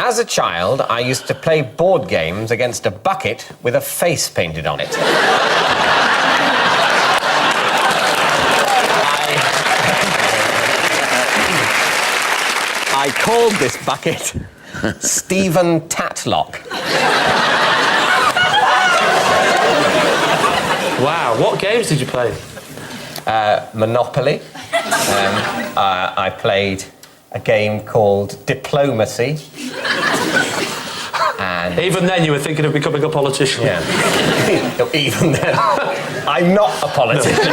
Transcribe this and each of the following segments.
As a child, I used to play board games against a bucket with a face painted on it. I called this bucket Stephen Tatlock. Wow, what games did you play? Monopoly. I played a game called Diplomacy. And even then you were thinking of becoming a politician. Yeah. Even then, I'm not a politician.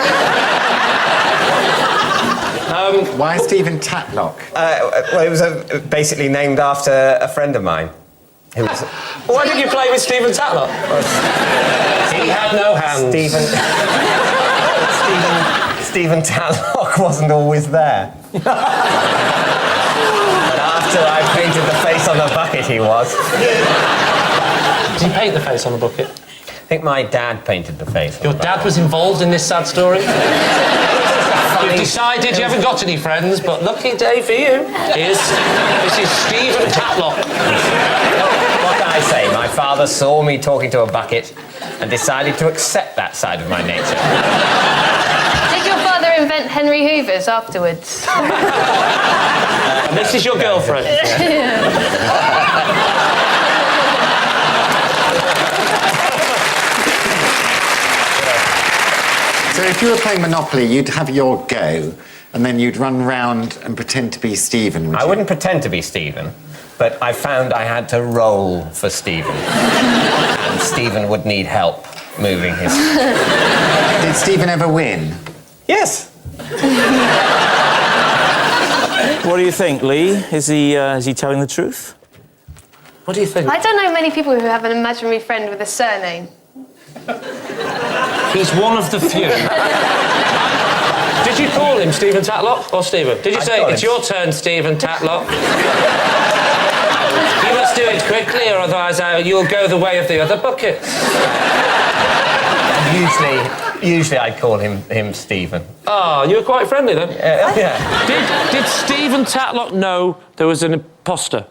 Why Stephen Tatlock? Well, it was basically named after a friend of mine. Who was... Why did you play with Stephen Tatlock? He had no hands. Stephen Tatlock wasn't always there. But after I painted the face on the bucket, he was. Did you paint the face on the bucket? I think my dad painted the face. Your dad was involved in this sad story? You've decided you haven't got any friends, but lucky day for you is this is Stephen Tatlock. What can I say? My father saw me talking to a bucket and decided to accept that side of my nature. Did your father invent Henry Hoovers afterwards? And this is your girlfriend. So if you were playing Monopoly, you'd have your go, and then you'd run round and pretend to be Stephen, would you? I wouldn't pretend to be Stephen, but I found I had to roll for Stephen. And Stephen would need help moving his... Did Stephen ever win? Yes. What do you think, Lee? Is he telling the truth? What do you think? I don't know many people who have an imaginary friend with a surname. He's one of the few. Did you call him Stephen Tatlock or Stephen? Did you say, it's your turn, Stephen Tatlock? You must do it quickly, or otherwise you'll go the way of the other buckets. Usually I'd call him Stephen. Oh, you were quite friendly then? Yeah. Did Stephen Tatlock know there was an imposter?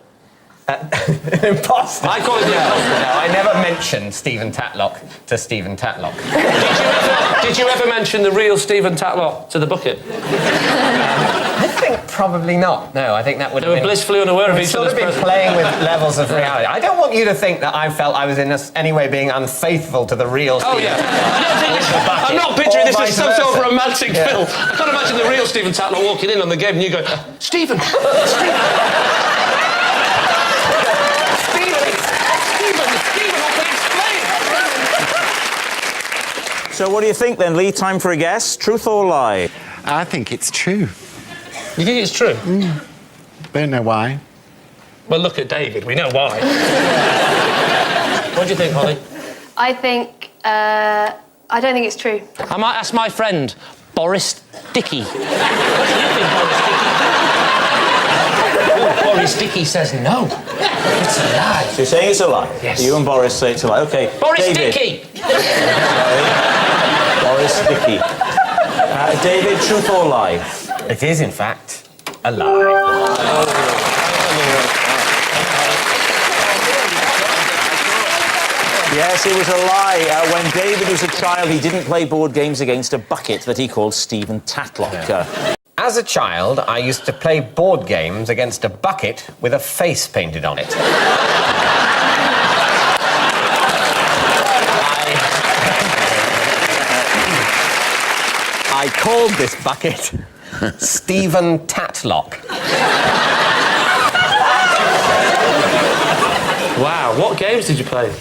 Imposter? I call it the imposter. No, I never mentioned Stephen Tatlock to Stephen Tatlock. Did you ever mention the real Stephen Tatlock to the bucket? I think probably not. No, I think that would have been... They were blissfully unaware of each other's presence. Sort of been playing with levels of reality. I don't want you to think that I felt I was in any way being unfaithful to the real Stephen. Oh, yeah. I'm not picturing this as some sort of romantic film. I can't imagine the real Stephen Tatlock walking in on the game and you go, Stephen! So what do you think then, Lee? Time for a guess. Truth or lie? I think it's true. You think it's true? Don't know why. Well, look at David. We know why. What do you think, Holly? I think... I don't think it's true. I might ask my friend, Boris Dickey. What do you think, Boris Dickey? Boris Dickey says no. It's a lie. So you're saying it's a lie? Yes. You and Boris say it's a lie. OK, Boris David. Dickey! Boris Dickey. David, truth or lie? It is, in fact, a lie. Yes, it was a lie. When David was a child, he didn't play board games against a bucket that he called Stephen Tatlock. As a child, I used to play board games against a bucket with a face painted on it. I called this bucket Stephen Tatlock. Wow, what games did you play?